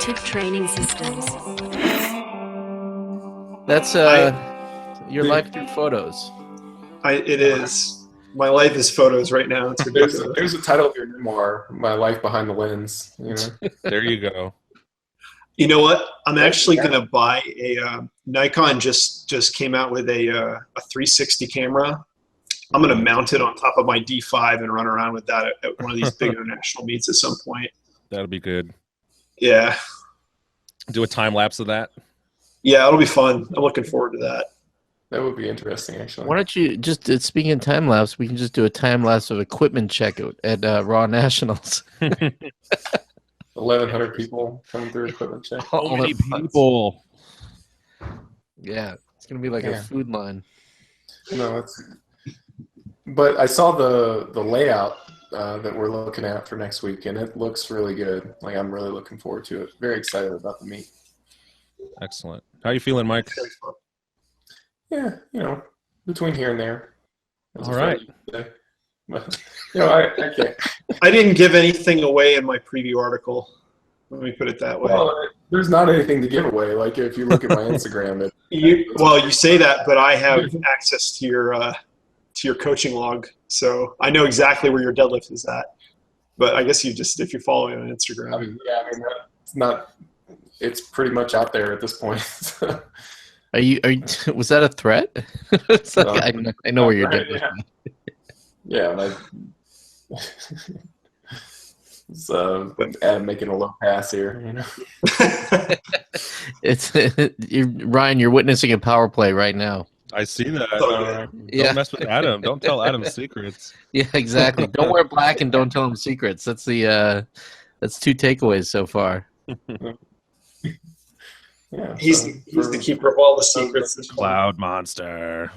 Reactive Training Systems. That's your life through photos. It is. My life is photos right now. It's ridiculous. There's the title of your memoir, My Life Behind the Lens. You know, there you go. You know what? I'm actually going to buy a Nikon. Just came out with a 360 camera. I'm going to mount it on top of my D5 and run around with that at one of these big international meets at some point. That'll be good. Yeah. Do a time lapse of that. Yeah, it'll be fun. I'm looking forward to that. That would be interesting, actually. Why don't you just, speaking of time lapse, we can just do a time lapse of equipment check at Raw Nationals. 1,100 people coming through equipment check. So many people. Yeah, it's gonna be like a food line. No, but I saw the layout that we're looking at for next week, and it looks really good. Like, I'm really looking forward to it. Very excited about the meet. Excellent. How you feeling, Mike? Yeah, between here and there. All right. But, I can't. I didn't give anything away in my preview article. Let me put it that way. Well, there's not anything to give away. Like, if you look at my Instagram, you say that, but I have access to your coaching log, so I know exactly where your deadlift is at. But I guess if you follow me on Instagram, it's not. It's pretty much out there at this point. Are you? Was that a threat? It's like, I know where you're doing. Yeah. It's making a low pass here. Ryan. You're witnessing a power play right now. I see that. Don't mess with Adam. Don't tell Adam secrets. Yeah, exactly. Don't wear black and don't tell him secrets. That's that's 2 takeaways so far. Yeah, he's the keeper of all the secrets. Cloud Monster.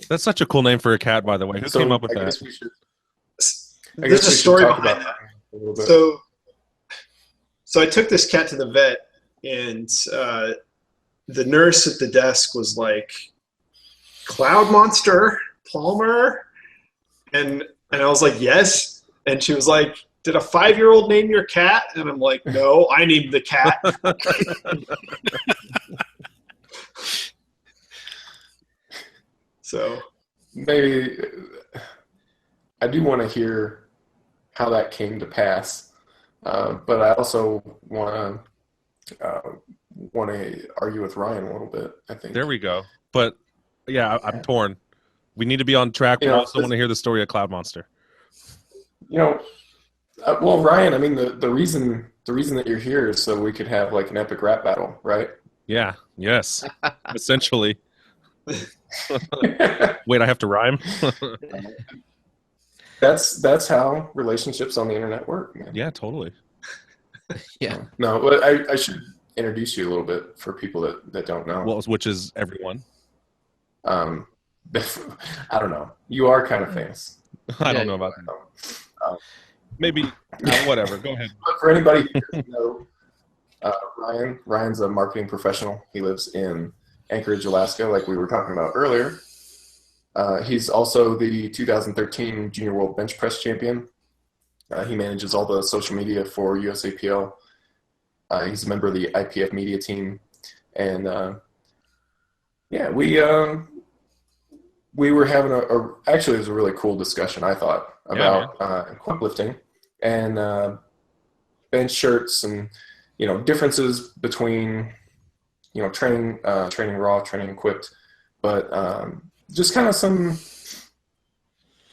That's such a cool name for a cat, by the way. Who came up with that? There's a story behind that. So I took this cat to the vet, and the nurse at the desk was like, "Cloud Monster, Palmer," and I was like, "Yes," and she was like, "Did a 5-year-old name your cat?" And I'm like, "No, I named the cat." So maybe I do want to hear how that came to pass, but I also want to argue with Ryan a little bit. I think there we go. But yeah, I'm torn. We need to be on track. We also want to hear the story of Cloud Monster. Well, Ryan, I mean, the reason that you're here is so we could have like an epic rap battle, right? Yeah. Yes. Essentially. Wait, I have to rhyme? That's how relationships on the internet work, man. Yeah, totally. Yeah. No, but I should introduce you a little bit for people that don't know. Well, which is everyone. I don't know. You are kind of famous. I don't know about that. Maybe whatever. Go ahead. But for anybody who doesn't know, Ryan's a marketing professional. He lives in Anchorage, Alaska, like we were talking about earlier. He's also the 2013 Junior World Bench Press Champion. He manages all the social media for USAPL. He's a member of the IPF media team. And we were having actually it was a really cool discussion, I thought, about equip lifting and bench shirts and, differences between, training raw, training equipped, but just kind of some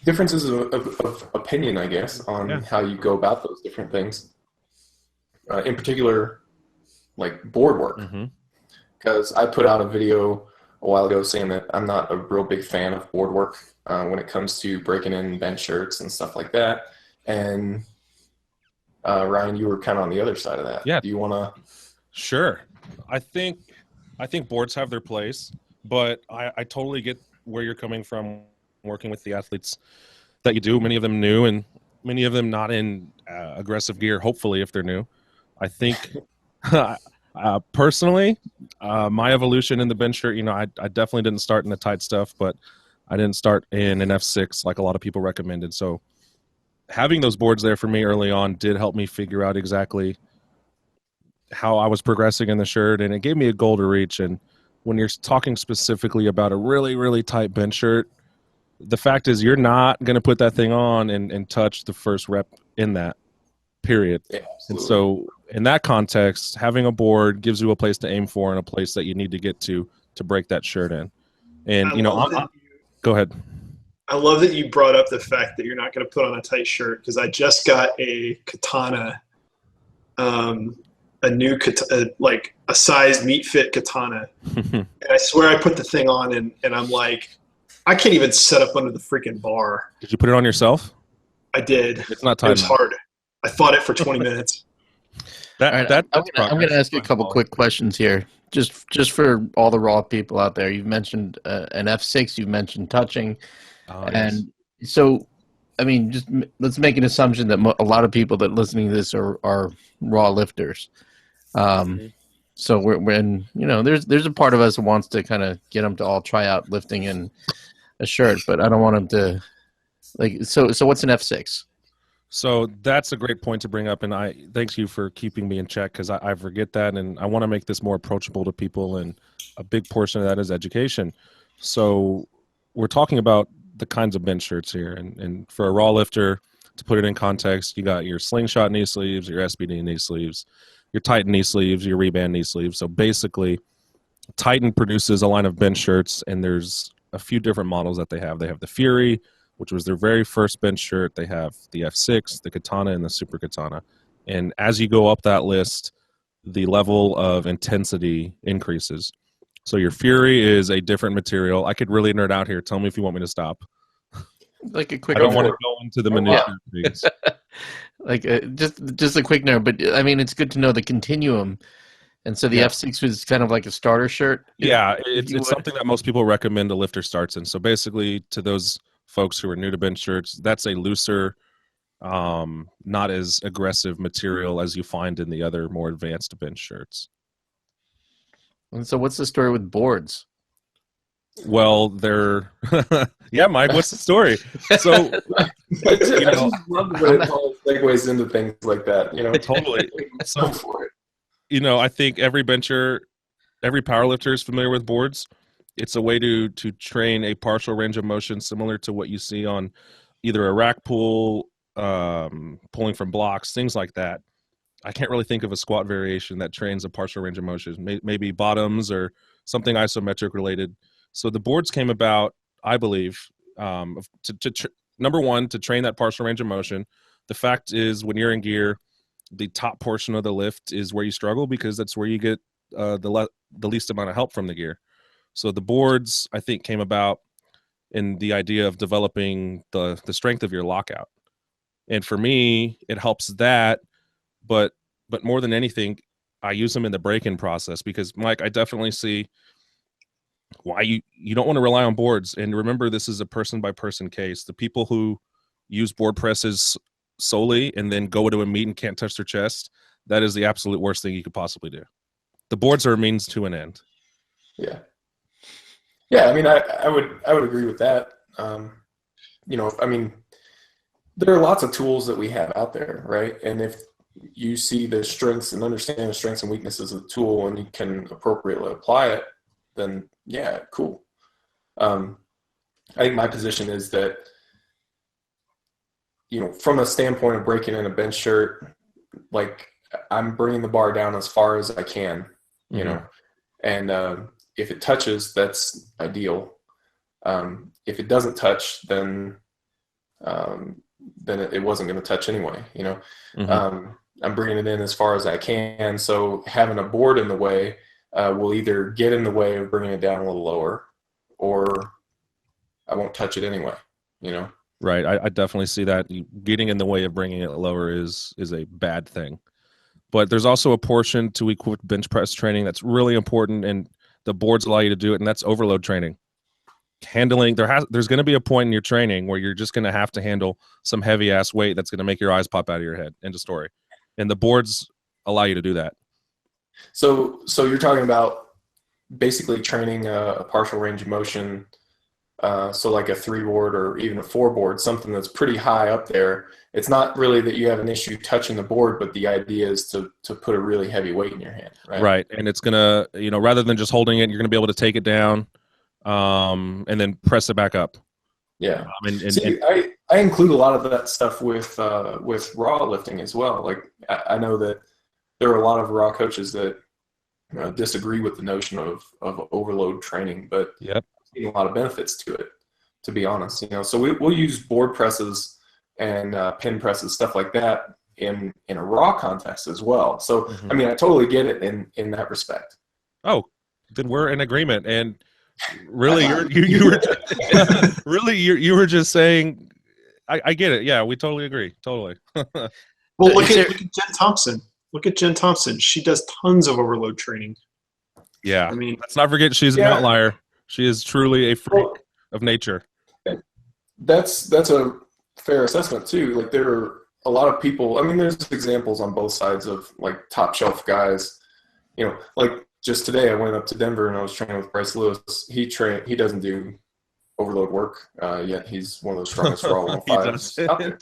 differences of opinion, I guess, on how you go about those different things. In particular, like board work. Because I put out a video a while ago saying that I'm not a real big fan of board work when it comes to breaking in bench shirts and stuff like that. And Ryan, you were kind of on the other side of that. Yeah. Do you want to? Sure. I think boards have their place, but I totally get where you're coming from working with the athletes that you do, many of them new and many of them not in aggressive gear, hopefully, if they're new. I think personally, my evolution in the bench shirt, I definitely didn't start in the tight stuff, but I didn't start in an F6 like a lot of people recommended. So having those boards there for me early on did help me figure out exactly how I was progressing in the shirt, and it gave me a goal to reach. And when you're talking specifically about a really, really tight bench shirt, the fact is you're not going to put that thing on and touch the first rep in that period. Yeah, and so in that context, having a board gives you a place to aim for and a place that you need to get to break that shirt in. And, go ahead. I love that you brought up the fact that you're not going to put on a tight shirt, because I just got a katana, a new like a size meat fit katana. And I swear I put the thing on and I'm like, I can't even set up under the freaking bar. Did you put it on yourself? I did. It's not tight. It was hard. I fought it for 20 minutes. I'm going to ask you a couple quick questions here, just for all the raw people out there. You've mentioned an F6. You've mentioned touching, and so, I mean, just let's make an assumption that a lot of people that listening to this are raw lifters. So we're in, there's a part of us that wants to kind of get them to all try out lifting in a shirt, but I don't want them to So what's an F6? So that's a great point to bring up, and I thanks you for keeping me in check, because I forget that, and I want to make this more approachable to people, and a big portion of that is education. So we're talking about the kinds of bench shirts here, and for a raw lifter, to put it in context, you got your slingshot knee sleeves, your SBD knee sleeves, your Titan knee sleeves, your Reband knee sleeves. So basically, Titan produces a line of bench shirts, and there's a few different models that they have. They have the Fury, which was their very first bench shirt. They have the F6, the Katana, and the Super Katana. And as you go up that list, the level of intensity increases. So your Fury is a different material. I could really nerd out here. Tell me if you want me to stop. Like a quick. I don't want to go into the minutiae of things. Like just a quick nerd, but I mean, it's good to know the continuum. And so the F6 was kind of like a starter shirt. Yeah, it's something that most people recommend a lifter starts in. So basically, to those folks who are new to bench shirts, that's a looser, not as aggressive material as you find in the other more advanced bench shirts. And so what's the story with boards? Well, they're yeah, Mike, what's the story? So I just love the way Paul segues into things like that, Totally. So for it. I think every powerlifter is familiar with boards. It's a way to train a partial range of motion similar to what you see on either a rack pull, pulling from blocks, things like that. I can't really think of a squat variation that trains a partial range of motion, maybe bottoms or something isometric related. So the boards came about, I believe, number one, to train that partial range of motion. The fact is, when you're in gear, the top portion of the lift is where you struggle, because that's where you get the least amount of help from the gear. So the boards, I think, came about in the idea of developing the strength of your lockout. And for me, it helps that, but more than anything, I use them in the break-in process, because, Mike, I definitely see why you don't want to rely on boards. And remember, this is a person-by-person case. The people who use board presses solely and then go to a meet and can't touch their chest, that is the absolute worst thing you could possibly do. The boards are a means to an end. Yeah. Yeah, I mean, I would agree with that. I mean, there are lots of tools that we have out there, right? And if you see the strengths and understand the strengths and weaknesses of the tool and you can appropriately apply it, then yeah, cool. I think my position is that, from a standpoint of breaking in a bench shirt, like, I'm bringing the bar down as far as I can, and if it touches, that's ideal. If it doesn't touch, then it wasn't going to touch anyway, I'm bringing it in as far as I can. So having a board in the way will either get in the way of bringing it down a little lower, or I won't touch it anyway, Right. I definitely see that getting in the way of bringing it lower is a bad thing. But there's also a portion to equip bench press training that's really important, and the boards allow you to do it, and that's overload training. Handling, there's going to be a point in your training where you're just going to have to handle some heavy ass weight that's going to make your eyes pop out of your head. End of story. And the boards allow you to do that. So you're talking about basically training a partial range of motion So like a 3 board or even a 4 board, something that's pretty high up there. It's not really that you have an issue touching the board, but the idea is to put a really heavy weight in your hand, right? Right, and it's gonna, rather than just holding it, you're gonna be able to take it down, and then press it back up. Yeah. See, I include a lot of that stuff with raw lifting as well. Like I know that there are a lot of raw coaches that disagree with the notion of overload training, but yep. I've seen a lot of benefits to it, to be honest. So we'll use board presses and pin presses, stuff like that in a raw context as well. So I mean, I totally get it in that respect. Oh, then we're in agreement. And really, you were really you were just saying, I get it. Yeah, we totally agree. Totally. Well, look at Jen Thompson. Look at Jen Thompson. She does tons of overload training. Yeah, I mean, let's not forget she's an outlier. She is truly a freak of nature. That's a fair assessment too. Like there are a lot of people. I mean, there's examples on both sides of like top shelf guys. Like just today I went up to Denver and I was training with Bryce Lewis. He doesn't do overload work, yet he's one of the strongest raw 105s out there.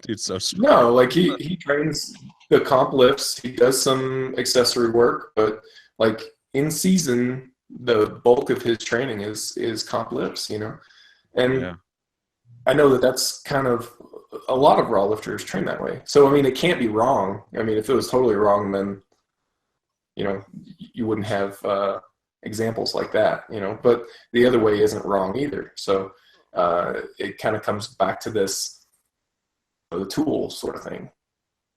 Dude's so strong. No, like he trains the comp lifts. He does some accessory work, but like in season, the bulk of his training is comp lifts, And I know that's kind of a lot of raw lifters train that way. So I mean, it can't be wrong. I mean, if it was totally wrong, then you wouldn't have examples like that. But the other way isn't wrong either. So it kind of comes back to this. The tool sort of thing.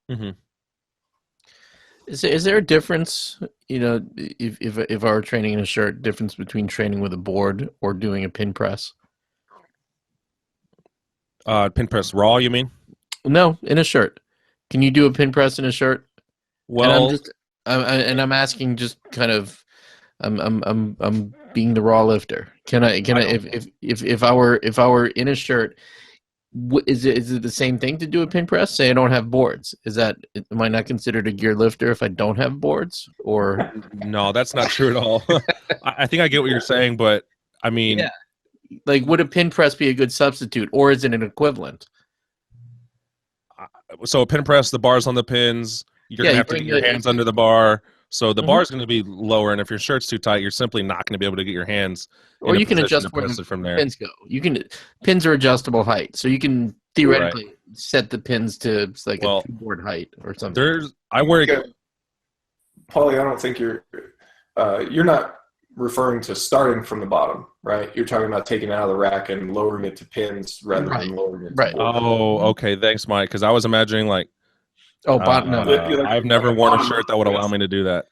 Mm-hmm. Is there a difference, if I were training in a shirt, difference between training with a board or doing a pin press? Pin press raw, you mean? No, in a shirt. Can you do a pin press in a shirt? Well, I'm asking, just kind of, I'm being the raw lifter. Can I if I were in a shirt? Is it the same thing to do a pin press? Say I don't have boards. Am I not considered a gear lifter if I don't have boards? Or no, that's not true at all. I think I get what you're saying, but I mean, like, would a pin press be a good substitute, or is it an equivalent? So a pin press, the bar's on the pins. You're gonna have to get your hands under the bar. So the bar is going to be lower, and if your shirt's too tight, you're simply not going to be able to get your hands. Or you can adjust where the from there. Pins go. Pins are adjustable height, so you can theoretically set the pins to like a 2-board height or something. Paulie, I don't think you're not referring to starting from the bottom, right? You're talking about taking it out of the rack and lowering it to pins rather than lowering it to board. Oh, okay. Thanks, Mike. Because I was imagining like. Oh, no. I've never worn a shirt that would allow me to do that.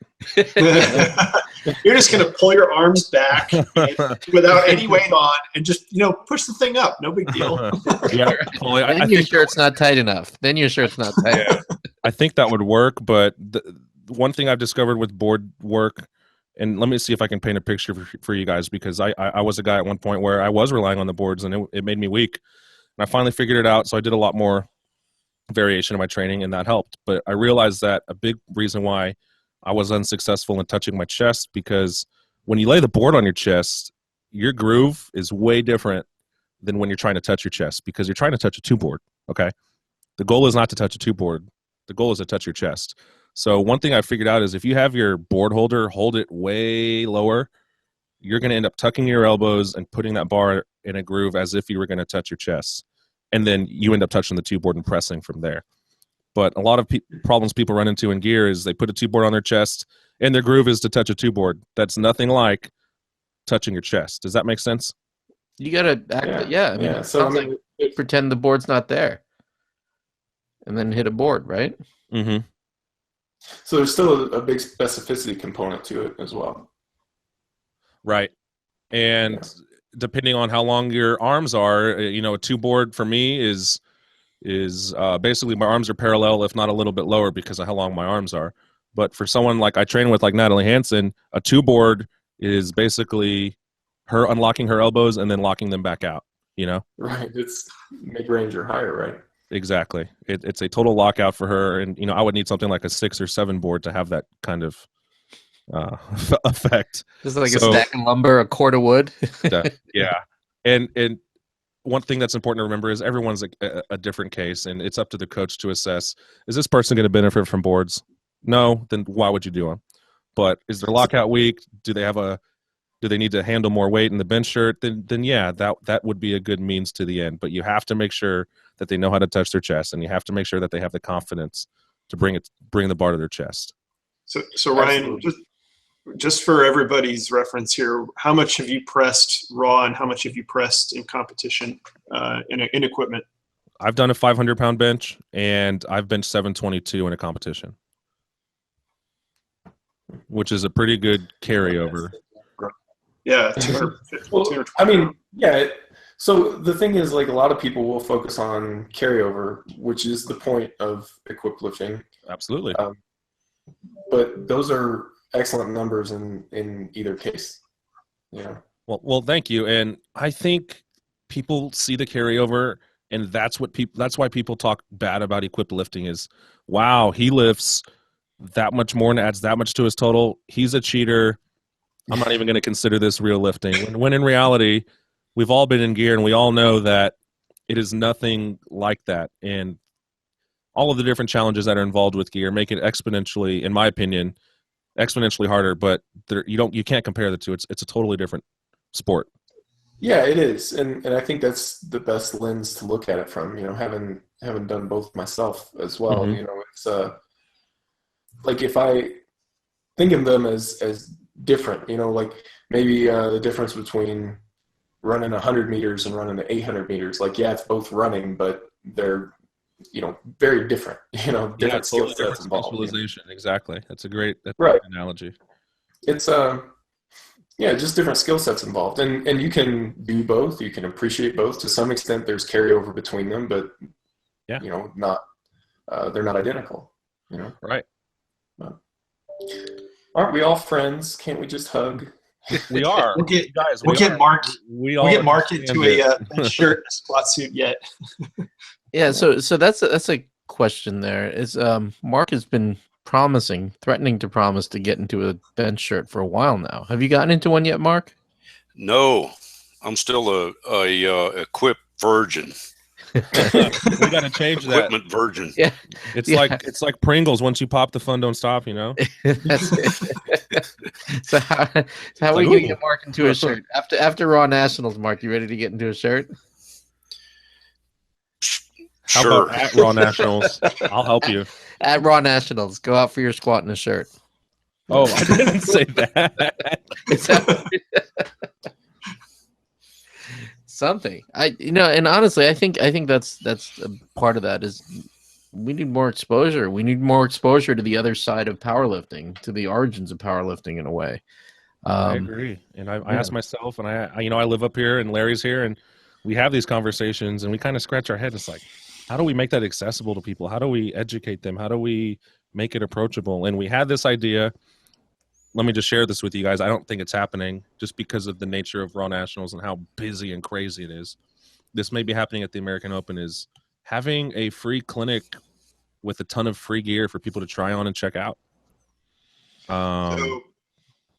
You're just going to pull your arms back without any weight on and just, push the thing up. No big deal. I think your shirt's not tight enough. Then your shirt's not tight enough. I think that would work, but the one thing I've discovered with board work, and let me see if I can paint a picture for you guys, because I was a guy at one point where I was relying on the boards and it made me weak. And I finally figured it out, so I did a lot more variation of my training, and that helped. But I realized that a big reason why I was unsuccessful in touching my chest, because when you lay the board on your chest, your groove is way different than when you're trying to touch your chest, because you're trying to touch a 2-board. Okay, the goal is not to touch a 2-board. The goal is to touch your chest. So one thing I figured out is if you have your board holder, hold it way lower, you're going to end up tucking your elbows and putting that bar in a groove as if you were going to touch your chest. And then you end up touching the 2-board and pressing from there. But a lot of problems people run into in gear is they put a 2-board on their chest, and their groove is to touch a 2-board. That's nothing like touching your chest. Does that make sense? You got to act. So like pretend the board's not there, and then hit a board, right? Mm-hmm. So there's still a big specificity component to it as well. Right. And depending on how long your arms are, a 2-board for me is basically my arms are parallel, if not a little bit lower, because of how long my arms are. But for someone like I train with, like Natalie Hansen, a 2-board is basically her unlocking her elbows and then locking them back out, Right. It's mid-range or higher, right? Exactly. It's a total lockout for her. And, I would need something like a 6 or 7 board to have that kind of effect. This is like a stack of lumber, a cord of wood. Yeah. And one thing that's important to remember is everyone's a different case, and it's up to the coach to assess, is this person going to benefit from boards? No, then why would you do them? But is their lockout weak? Do they need to handle more weight in the bench shirt? Then yeah, that would be a good means to the end. But you have to make sure that they know how to touch their chest, and you have to make sure that they have the confidence to bring the bar to their chest. So Ryan, just for everybody's reference here, how much have you pressed raw and how much have you pressed in competition in equipment? I've done a 500-pound bench, and I've benched 722 in a competition, which is a pretty good carryover. Yeah. Well, I mean, yeah. So the thing is, like, a lot of people will focus on carryover, which is the point of equip lifting. Absolutely. But those are excellent numbers in either case. Yeah. Well, thank you. And I think people see the carryover, and that's why people talk bad about equipped lifting is, wow, he lifts that much more and adds that much to his total. He's a cheater. I'm not even going to consider this real lifting. When in reality, we've all been in gear and we all know that it is nothing like that. And all of the different challenges that are involved with gear make it exponentially, in my opinion, exponentially harder. But you can't compare the two. It's a totally different sport. Yeah, it is, and I think that's the best lens to look at it from. You know, having done both myself as well. Mm-hmm. You know, it's like if I think of them as different. You know, like maybe the difference between running 100 meters and running 800 meters. Like, yeah, it's both running, but they're very different. Different skill sets involved. Specialization, exactly. That's a great analogy. It's just different skill sets involved, and you can do both. You can appreciate both to some extent. There's carryover between them, but not they're not identical. Right? Aren't we all friends? Can't we just hug? We are. We'll get Mark into a shirt, a squat suit yet. Yeah. So that's a question. There is Mark has been threatening to promise to get into a bench shirt for a while now. Have you gotten into one yet, Mark? No, I'm still a equipped virgin. We got to change that. Equipment virgin. Yeah, it's like Pringles. Once you pop, the fun don't stop. So how are we gonna get Mark into a shirt after Raw Nationals? Mark, you ready to get into a shirt? How Sure. about at Raw Nationals? I'll help you. At Raw Nationals, go out for your squat in a shirt. Oh, I didn't say that. Something. And honestly, I think that's a part of that is we need more exposure. We need more exposure to the other side of powerlifting, to the origins of powerlifting in a way. I agree. And I ask myself, and I live up here and Larry's here, and we have these conversations and we kind of scratch our head. It's like, how do we make that accessible to people? How do we educate them? How do we make it approachable? And we had this idea. Let me just share this with you guys. I don't think it's happening just because of the nature of Raw Nationals and how busy and crazy it is. This may be happening at the American Open, is having a free clinic with a ton of free gear for people to try on and check out. So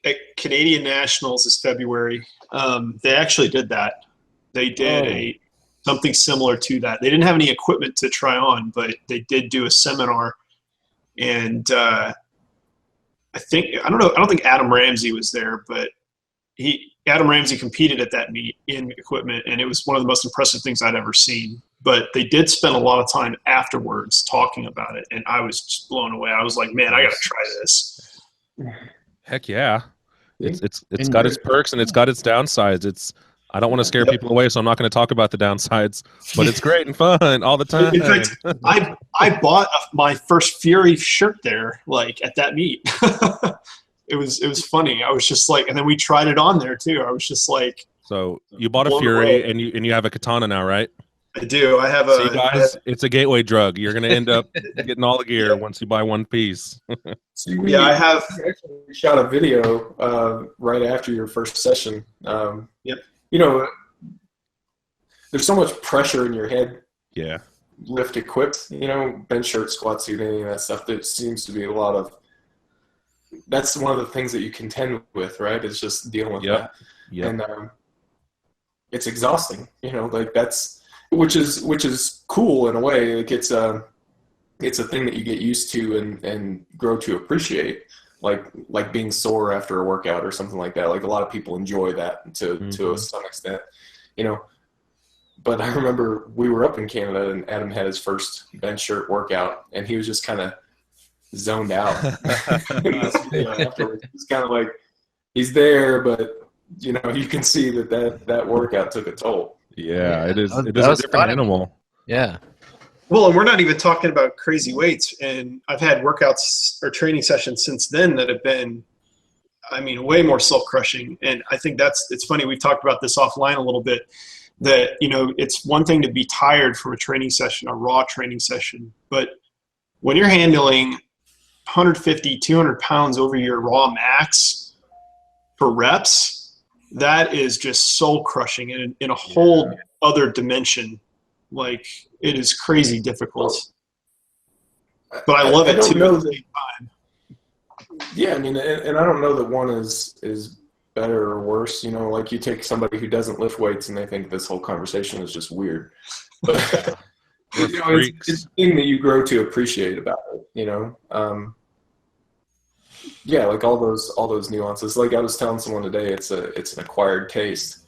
at Canadian Nationals is February. They actually did that. They did something similar to that. They didn't have any equipment to try on, but they did do a seminar. And I don't think Adam Ramsey was there, but Adam Ramsey competed at that meet in equipment, and it was one of the most impressive things I'd ever seen. But they did spend a lot of time afterwards talking about it, and I was just blown away. I was like, man, I got to try this. Heck yeah. It's got its perks and it's got its downsides. I don't want to scare people away, so I'm not going to talk about the downsides, but it's great and fun all the time. In fact, I bought my first Fury shirt there, like at that meet. It was funny. I was just like, and then we tried it on there too. I was just like, so you bought a Fury and you have a katana now, right? I do. I have See, guys, it's a gateway drug. You're going to end up getting all the gear once you buy one piece. See, I have. We actually shot a video right after your first session. Yep. There's so much pressure in your head. Yeah. Lift equipped, bench shirt, squat suit, any of that stuff. There seems to be a lot of that's one of the things that you contend with, right? It's just dealing with that. Yep. And it's exhausting, like which is cool in a way. Like it's a thing that you get used to and grow to appreciate, like being sore after a workout or something like that. Like a lot of people enjoy that to some extent, But I remember we were up in Canada and Adam had his first bench shirt workout and he was just kind of zoned out. In this video afterwards. It's kind of like he's there, but you can see that workout took a toll. Yeah, it is a different animal. Yeah. Well, and we're not even talking about crazy weights. And I've had workouts or training sessions since then that have been, way more self-crushing. And I think it's funny. We've talked about this offline a little bit, that, it's one thing to be tired from a training session, a raw training session. But when you're handling 150, 200 pounds over your raw max for reps, that is just soul crushing in a whole other dimension. Like, it is crazy difficult. But I love it too at the same time. Yeah, and I don't know that one is better or worse. Like you take somebody who doesn't lift weights and they think this whole conversation is just weird. But it's a thing that you grow to appreciate about it. Yeah, like all those nuances. Like I was telling someone today, it's an acquired taste.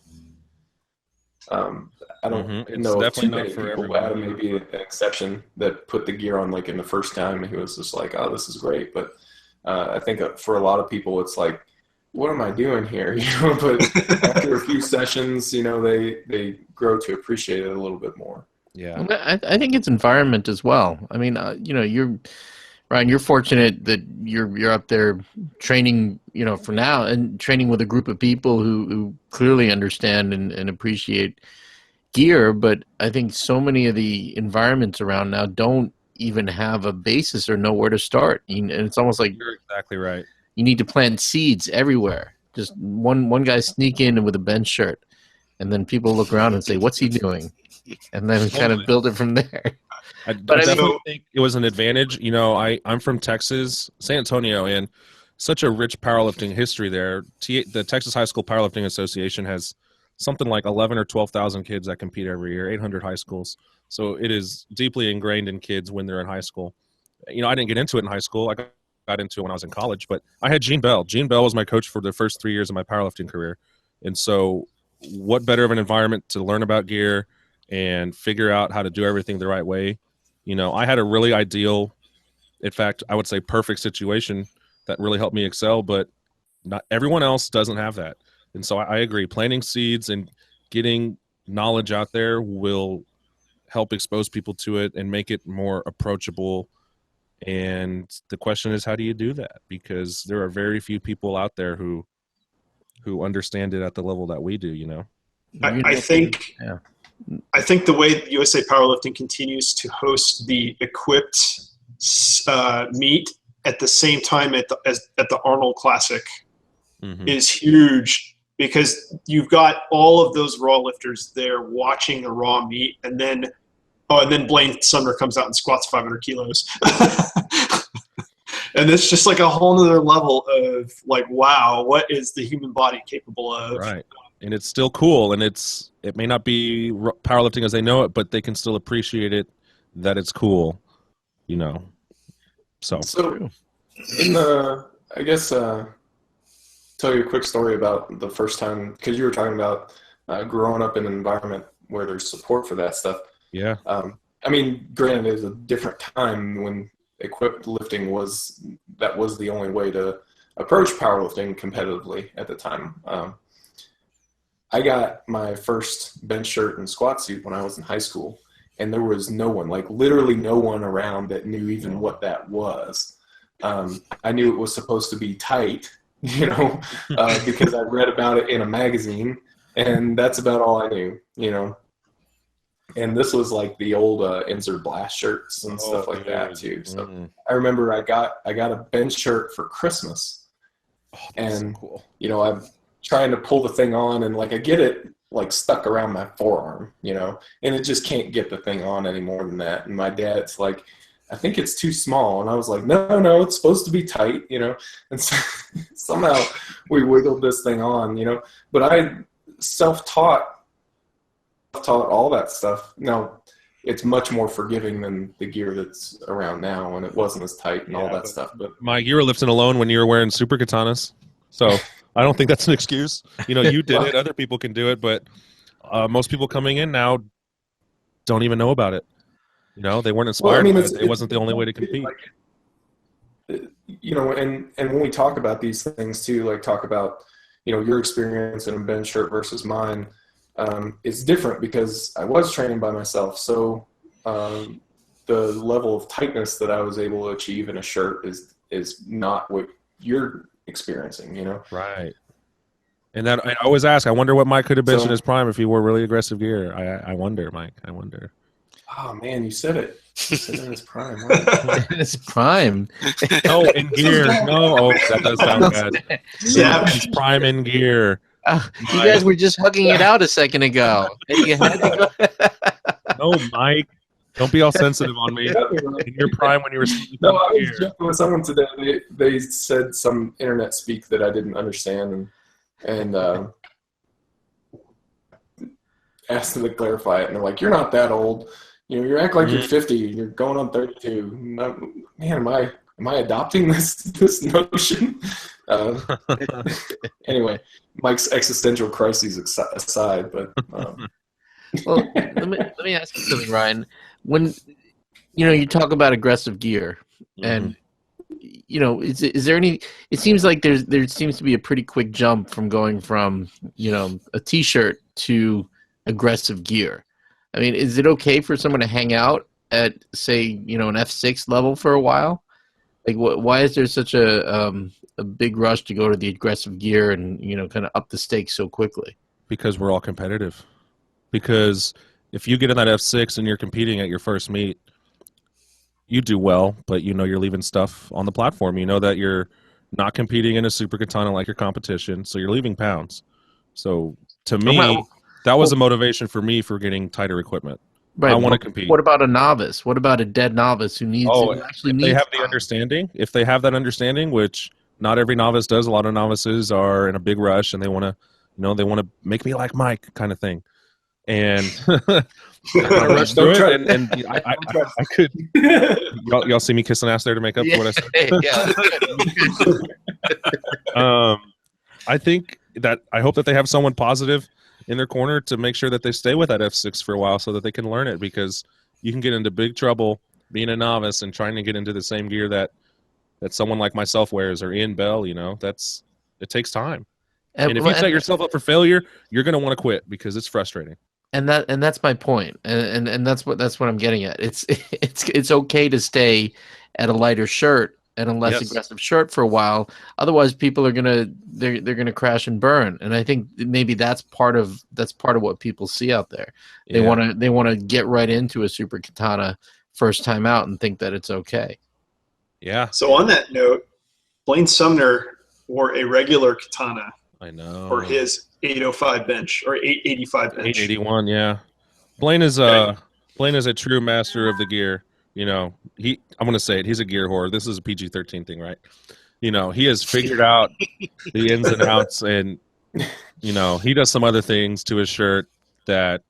I don't know if too many people, Adam may be an exception, that put the gear on like in the first time and he was just like, oh, this is great. But I think for a lot of people, it's like, what am I doing here? But after a few sessions, they grow to appreciate it a little bit more. Yeah. I think it's environment as well. Ryan, you're fortunate that you're up there training, for now, and training with a group of people who clearly understand and appreciate gear. But I think so many of the environments around now don't even have a basis or know where to start. And it's almost like you're exactly right. You need to plant seeds everywhere. Just one guy sneak in with a bench shirt, and then people look around and say, "What's he doing?" And then kind of build it from there. I definitely think it was an advantage. I'm from Texas, San Antonio, and such a rich powerlifting history there. The Texas High School Powerlifting Association has something like 11 or 12,000 kids that compete every year, 800 high schools. So it is deeply ingrained in kids when they're in high school. I didn't get into it in high school. I got into it when I was in college, but I had Gene Bell. Gene Bell was my coach for the first 3 years of my powerlifting career. And so what better of an environment to learn about gear and figure out how to do everything the right way. I had a really ideal, in fact, I would say perfect situation that really helped me excel, but not everyone else doesn't have that. And so I agree. Planting seeds and getting knowledge out there will help expose people to it and make it more approachable. And the question is, how do you do that? Because there are very few people out there who understand it at the level that we do, I think the way USA Powerlifting continues to host the equipped meet at the same time at the Arnold Classic is huge, because you've got all of those raw lifters there watching the raw meet, and then Blaine Sumner comes out and squats 500 kilos. And it's just like a whole nother level of like, wow, what is the human body capable of? Right. And it's still cool, and it may not be powerlifting as they know it, but they can still appreciate it, that it's cool, So I guess tell you a quick story about the first time, because you were talking about growing up in an environment where there's support for that stuff. Yeah. Granted, it was a different time when equipped lifting was the only way to approach powerlifting competitively at the time. I got my first bench shirt and squat suit when I was in high school, and there was no one, like literally no one around that knew even what that was. I knew it was supposed to be tight, because I read about it in a magazine, and that's about all I knew, And this was like the old Insert Blast shirts and stuff like that too. So I remember I got a bench shirt for Christmas, and so cool. I'm trying to pull the thing on, and like I get it like stuck around my forearm, and it just can't get the thing on any more than that. And my dad's like, I think it's too small. And I was like, no, it's supposed to be tight, and so, somehow we wiggled this thing on, but I self-taught all that stuff. Now, it's much more forgiving than the gear that's around now, and it wasn't as tight and all that stuff. But Mike, you were lifting alone when you were wearing super katanas, so I don't think that's an excuse. You did it. Other people can do it, but most people coming in now don't even know about it. They weren't inspired by it. It wasn't the only way to compete. And when we talk about these things too, like talk about, your experience in a bench shirt versus mine, it's different because I was training by myself. So the level of tightness that I was able to achieve in a shirt is not what you're experiencing, Right. And that I always ask, I wonder what Mike could have been in his prime if he wore really aggressive gear. I wonder, Mike. I wonder. Oh man, you said it. You said in his prime. In his prime. Oh, in gear. No, that does sound bad. Yeah. His prime in gear. You guys were just hugging it out a second ago. And you had to go. No, Mike. Don't be all sensitive on me. In your prime when you were No, I was joking with someone today. They said some internet speak that I didn't understand, and asked them to clarify it. And they're like, "You're not that old. You act like you're 50. You're going on 32. Man, am I adopting this notion?" Anyway, Mike's existential crises aside, but well, let me ask you something, Ryan. When you talk about aggressive gear, and is there any? It seems like there seems to be a pretty quick jump from going from a t-shirt to aggressive gear. I mean, is it okay for someone to hang out at, say, an F6 level for a while? Like, why is there such a big rush to go to the aggressive gear and kind of up the stakes so quickly? Because we're all competitive. Because if you get in that F6 and you're competing at your first meet, you do well, but you're leaving stuff on the platform. You know that you're not competing in a super katana like your competition, so you're leaving pounds. So to me, that was a motivation for me for getting tighter equipment. Right. I want to compete. What about a novice? What about a dead novice who needs they have the understanding? If they have that understanding, which not every novice does, a lot of novices are in a big rush and they want to, they want to make me like Mike kind of thing. And I rushed through it, and I could. Y'all see me kissing ass there to make up for what I said. I think that I hope that they have someone positive in their corner to make sure that they stay with that F6 for a while so that they can learn it, because you can get into big trouble being a novice and trying to get into the same gear that someone like myself wears, or Ian Bell. It takes time. And if you set yourself up for failure, you're going to want to quit because it's frustrating. And that's my point. And that's what I'm getting at. It's okay to stay at a lighter shirt and a less aggressive shirt for a while. Otherwise, people are they're gonna crash and burn. And I think maybe that's part of what people see out there. They wanna get right into a super katana first time out and think that it's okay. Yeah. So on that note, Blaine Sumner wore a regular katana. I know. For his 805 bench or 885 bench. 881, yeah. Blaine is a true master of the gear. I'm going to say it. He's a gear whore. This is a PG-13 thing, right? He has figured out the ins and outs, and he does some other things to his shirt that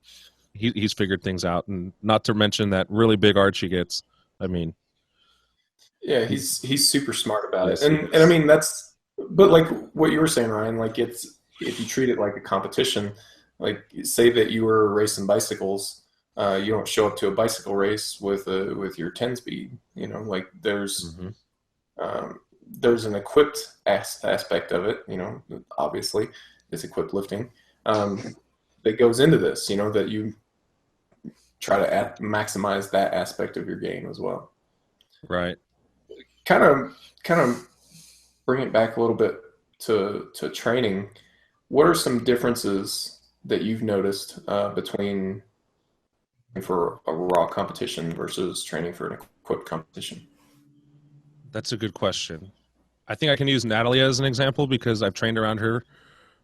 he's figured things out, and not to mention that really big arch he gets. I mean, yeah, he's super smart about it, and I mean but like what you were saying, Ryan, like if you treat it like a competition, like say that you were racing bicycles. You don't show up to a bicycle race with your 10 speed. Like there's an equipped aspect of it. Obviously, it's equipped lifting that goes into this. That you try to maximize that aspect of your game as well. Right. Kind of bring it back a little bit to training. What are some differences that you've noticed between for a raw competition versus training for an equipped competition? That's a good question. I think I can use Natalie as an example because I've trained around her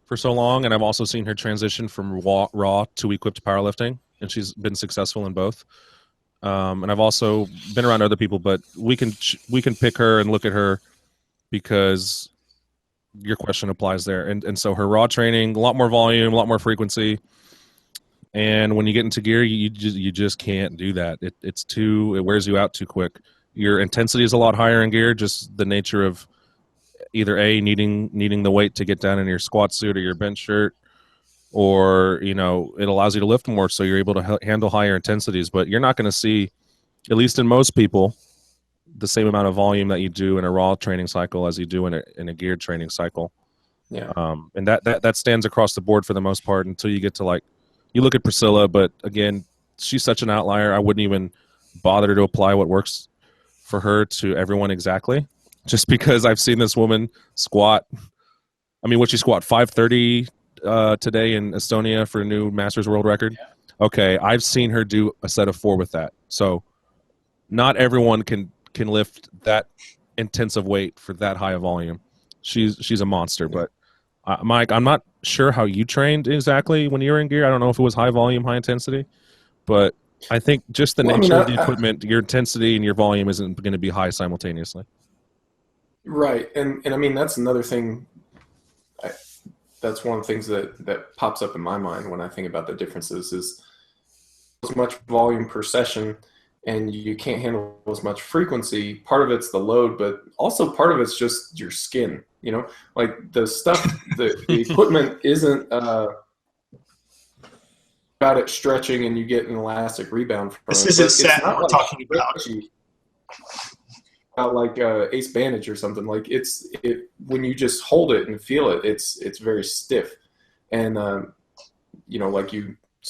for so long, and I've also seen her transition from raw to equipped powerlifting, and she's been successful in both. and I've also been around other people, but we can pick her and look at her because your question applies there. And so her raw training, a lot more volume, a lot more frequency. And when you get into gear, you just can't do that. It wears you out too quick. Your intensity is a lot higher in gear, just the nature of either needing the weight to get down in your squat suit or your bench shirt, or it allows you to lift more, so you're able to handle higher intensities. But you're not going to see, at least in most people, the same amount of volume that you do in a raw training cycle as you do in a geared training cycle. Yeah. And that stands across the board for the most part until you get to you look at Priscilla, but again, she's such an outlier. I wouldn't even bother to apply what works for her to everyone exactly, just because I've seen this woman squat. I mean, what she squat 530 today in Estonia for a new Masters World Record. Okay, I've seen her do a set of 4 with that. So not everyone can lift that intensive weight for that high a volume. She's a monster. But Mike, I'm not sure how you trained exactly when you were in gear. I don't know if it was high volume, high intensity, but I think just the nature of the equipment, your intensity and your volume isn't going to be high simultaneously. Right, and I mean that's another thing. That's one of the things that pops up in my mind when I think about the differences is as much volume per session, and you can't handle as much frequency. Part of it's the load, but also part of it's just your skin. Like the stuff, the equipment isn't about it stretching and you get an elastic rebound from this it. This isn't satin we're talking about like Ace Bandage or something. Like when you just hold it and feel it, it's very stiff, and so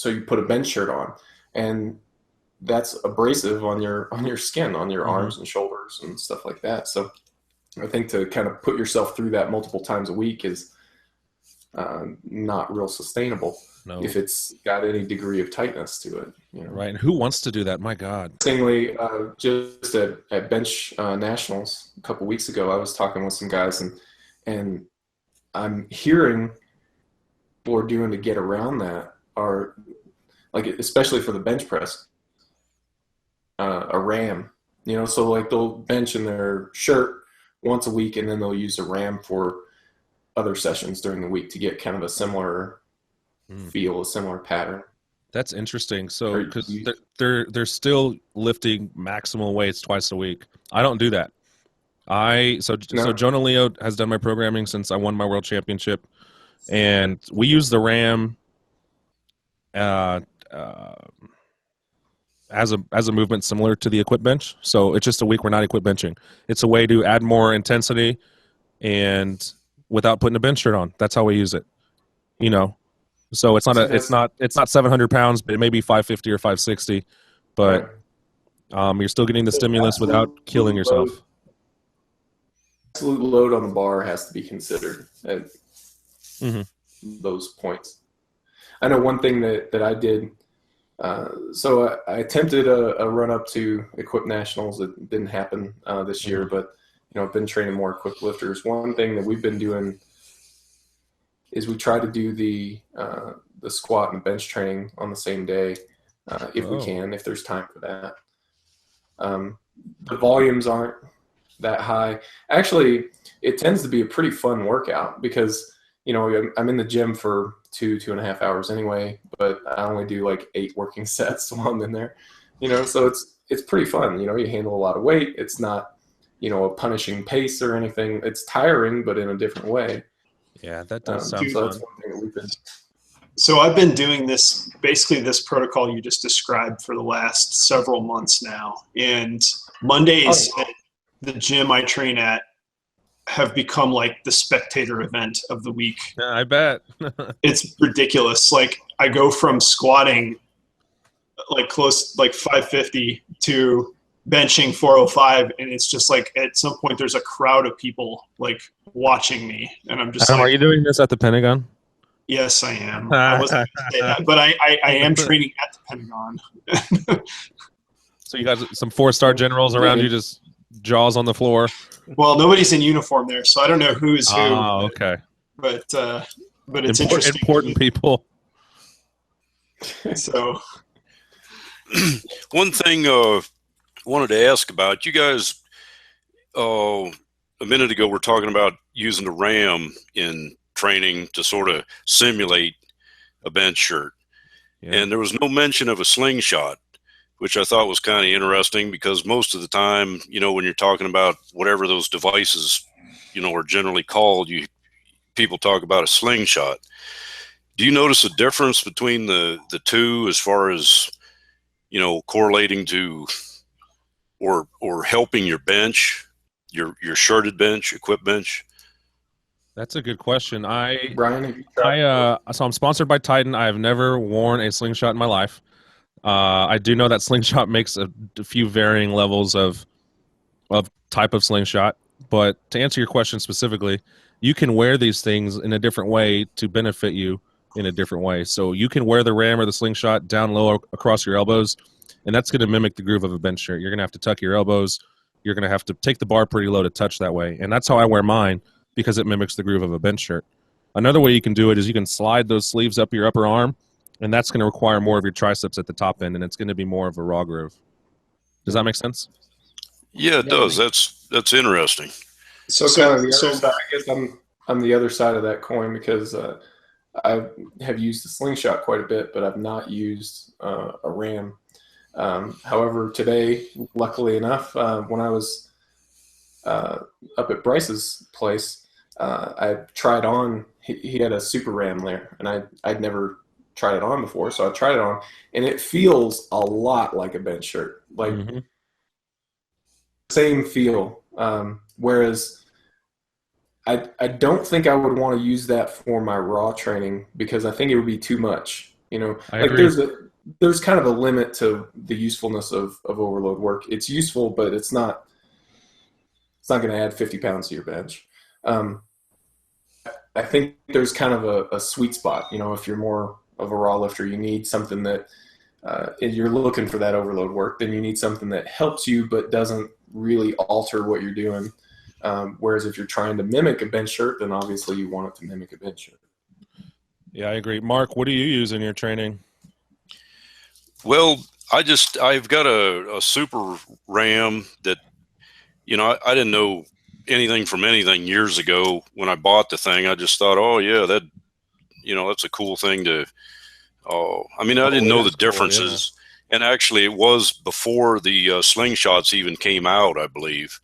you put a bench shirt on, and that's abrasive on your skin, on your arms and shoulders and stuff like that. So I think to kind of put yourself through that multiple times a week is not real sustainable. No. If it's got any degree of tightness to it. Right. And who wants to do that? My God. Interestingly, just at Bench Nationals a couple weeks ago, I was talking with some guys, and I'm hearing people are doing to get around that are, like, especially for the bench press, a RAM. So like they'll bench in their shirt once a week, and then they'll use a RAM for other sessions during the week to get kind of a similar feel, a similar pattern. That's interesting. So because they're still lifting maximal weights twice a week. I don't do that. So Jonah Leo has done my programming since I won my world championship, and we use the RAM as a movement similar to the equip bench. So it's just a week we're not equip benching. It's a way to add more intensity and without putting a bench shirt on. That's how we use it. So it's not 700 pounds, but it may be 550 or 560, but you're still getting the stimulus without killing yourself. Absolute load on the bar has to be considered at those points. I know one thing that I did. So I attempted a run up to Equip Nationals. It didn't happen this year, but I've been training more equipped lifters. One thing that we've been doing is we try to do the squat and bench training on the same day if we can, if there's time for that. The volumes aren't that high. Actually, it tends to be a pretty fun workout because I'm in the gym for 2.5 hours anyway, but I only do like 8 working sets while I'm in there, so it's pretty fun. You handle a lot of weight. It's not, a punishing pace or anything. It's tiring, but in a different way. Yeah, that does sound so fun. That's one thing that we've been. So I've been doing this protocol you just described for the last several months now, and Mondays at the gym I train at have become like the spectator event of the week. Yeah, I bet. It's ridiculous. Like I go from squatting like 550 to benching 405, and it's just like at some point there's a crowd of people like watching me, and I'm just are you doing this at the Pentagon? Yes, I am. I wasn't going to say that, but I am training at the Pentagon. So you got some 4-star generals around you, just jaws on the floor. Well, nobody's in uniform there, so I don't know who's who. Oh, okay. But it's interesting. Important people. So One thing I wanted to ask about, you guys, a minute ago, we're talking about using the RAM in training to sort of simulate a bench shirt. Yeah. And there was no mention of a slingshot, which I thought was kind of interesting, because most of the time, you know, when you're talking about whatever those devices, you know, are generally called, people talk about a slingshot. Do you notice a difference between the two as far as, you know, correlating to or helping your bench, your shirted bench, equipped bench? That's a good question. Brian, so I'm sponsored by Titan. I have never worn a slingshot in my life. I do know that slingshot makes a few varying levels of type of slingshot. But to answer your question specifically, you can wear these things in a different way to benefit you in a different way. So you can wear the RAM or the slingshot down low across your elbows, and that's going to mimic the groove of a bench shirt. You're going to have to tuck your elbows. You're going to have to take the bar pretty low to touch that way. And that's how I wear mine, because it mimics the groove of a bench shirt. Another way you can do it is you can slide those sleeves up your upper arm, and that's going to require more of your triceps at the top end, and it's going to be more of a raw groove. Does that make sense? Yeah, it does. That's interesting. So kind of the other side, I guess I'm the other side of that coin, because I have used the slingshot quite a bit, but I've not used a RAM. However, today, luckily enough, when I was up at Bryce's place, I tried on, he had a super RAM there, and I'd never tried it on before, so I tried it on, and it feels a lot like a bench shirt, like same feel. Whereas I don't think I would want to use that for my raw training, because I think it would be too much. You know, like there's kind of a limit to the usefulness of overload work. It's useful, but it's not going to add 50 pounds to your bench. I think there's kind of a sweet spot. You know, if you're more of a raw lifter, you need something that if you're looking for that overload work, then you need something that helps you but doesn't really alter what you're doing. Whereas if you're trying to mimic a bench shirt, then obviously you want it to mimic a bench shirt. Yeah, I agree. Mark, what do you use in your training? Well, I've got a super RAM that, you know, I didn't know anything from anything years ago when I bought the thing. I just thought, oh yeah, that, you know, that's a cool thing to, I mean, I didn't know the differences. Cool, yeah. And actually it was before the slingshots even came out, I believe.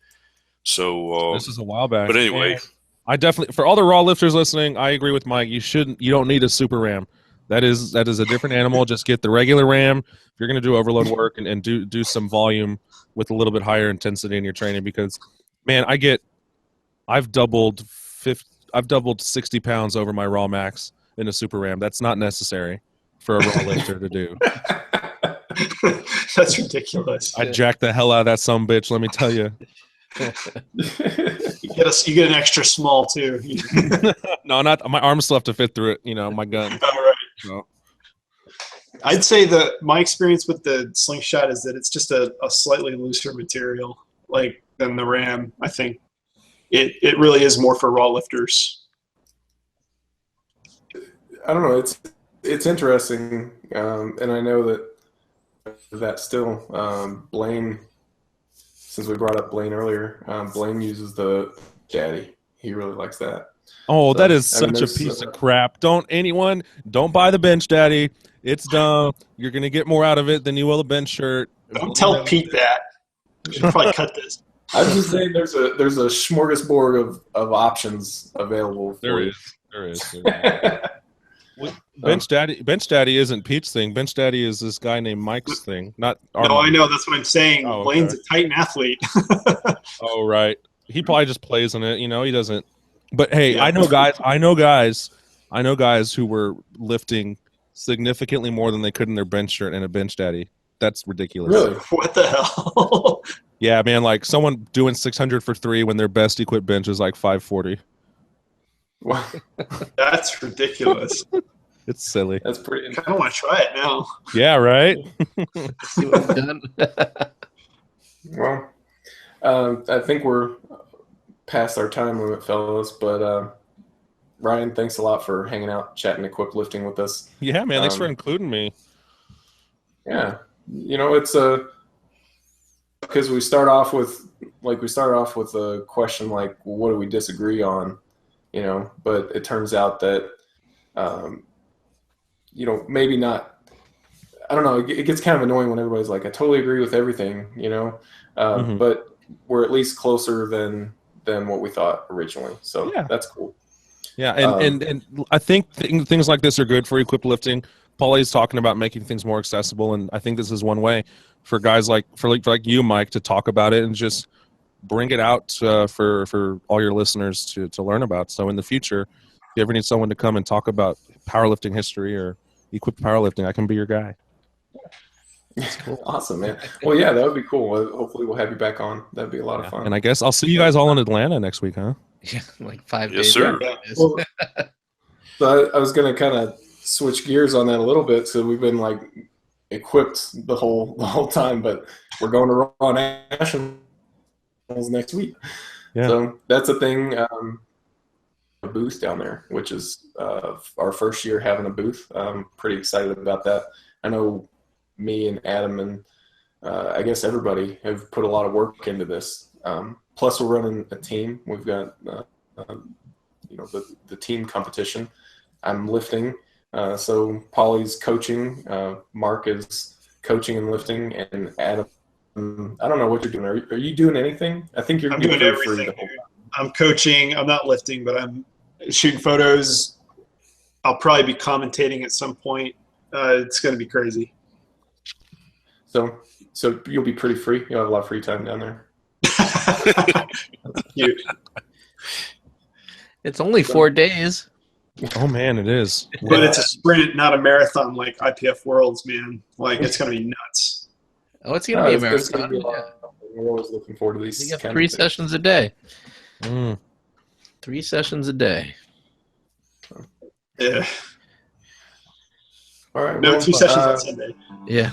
So this is a while back. But anyway, and I definitely, for all the raw lifters listening, I agree with Mike. You don't need a super RAM. That is a different animal. Just get the regular RAM if you're going to do overload work and do some volume with a little bit higher intensity in your training. Because, man, I've doubled 60 pounds over my raw max in a super RAM. That's not necessary for a raw lifter to do. That's ridiculous. I jacked the hell out of that sumbitch, let me tell you. You get an extra small too. No, not my arms still have to fit through it. You know, my gun. All right. So. I'd say that my experience with the slingshot is that it's just a slightly looser material, like than the RAM. I think it really is more for raw lifters. I don't know. It's interesting, and I know that still Blaine. Since we brought up Blaine earlier, Blaine uses the Daddy. He really likes that. Oh, so, that is such a piece of crap. Don't buy the Bench Daddy. It's dumb. You're going to get more out of it than you will a bench shirt. Don't tell Pete that. We should probably cut this. I'm just saying there's a smorgasbord of options available. There is. Bench Daddy isn't Pete's thing. Bench Daddy is this guy named Mike's thing. Not our No, I know. That's what I'm saying. Oh, Blaine's a Titan athlete. Oh, right. He probably just plays in it. You know, he doesn't. But hey, yeah. I know guys who were lifting significantly more than they could in their bench shirt and a Bench Daddy. That's ridiculous. Really? What the hell? Yeah, man. Like someone doing 600 for 3 when their best equipped bench is like 540. Wow. That's ridiculous. It's silly. That's pretty. I kind of want to try it now. Yeah, right. See what I've done. Well, I think we're past our time limit, fellas. But Ryan, thanks a lot for hanging out, chatting equip lifting with us. Yeah, man. Thanks for including me. Yeah. it's because we start off with a question like, well, what do we disagree on? But it turns out that, maybe not. I don't know. It gets kind of annoying when everybody's like, I totally agree with everything, but we're at least closer than what we thought originally. So that's cool. Yeah, and I think things like this are good for equip lifting. Paulie's talking about making things more accessible, and I think this is one way for guys like you, Mike, to talk about it and just bring it out for all your listeners to learn about. So in the future, if you ever need someone to come and talk about powerlifting history or equip powerlifting, I can be your guy. That's cool. Awesome, man. Well, yeah, that would be cool. Hopefully we'll have you back on. That'd be a lot of fun. And I guess I'll see you guys all in Atlanta next week, huh? Yeah, like 5 Yes, days. sir. Well, so I was going to kind of switch gears on that a little bit. So we've been like equipped the whole time, but we're going to Raw Nationals next week. Yeah. So that's a thing. A booth down there, which is our first year having a booth. I'm pretty excited about that. I know me and Adam and I guess everybody have put a lot of work into this. Plus, we're running a team. We've got the team competition. I'm lifting. So Paulie's coaching, Mark is coaching and lifting, and Adam, I don't know what you're doing. Are you doing anything? I think you're doing everything. I'm coaching. I'm not lifting, but I'm shooting photos. I'll probably be commentating at some point. It's going to be crazy. So you'll be pretty free. You'll have a lot of free time down there. That's cute. It's only 4 days. Oh man, it is. But it's a sprint, not a marathon like IPF Worlds, man. Like, it's going to be nuts. Oh, it's going to be a marathon. We're always looking forward to these. You have 3 sessions a day. 3 sessions a day. Yeah. All right. No, 2 sessions on Sunday. Yeah.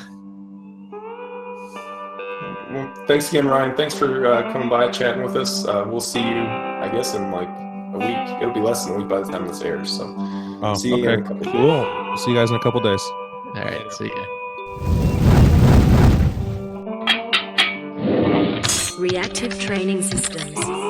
Well, thanks again, Ryan. Thanks for coming by, chatting with us. We'll see you, I guess, in like a week. It'll be less than a week by the time this airs. So, see you in a couple days. Cool. See you guys in a couple days. All right. See ya. Reactive Training Systems.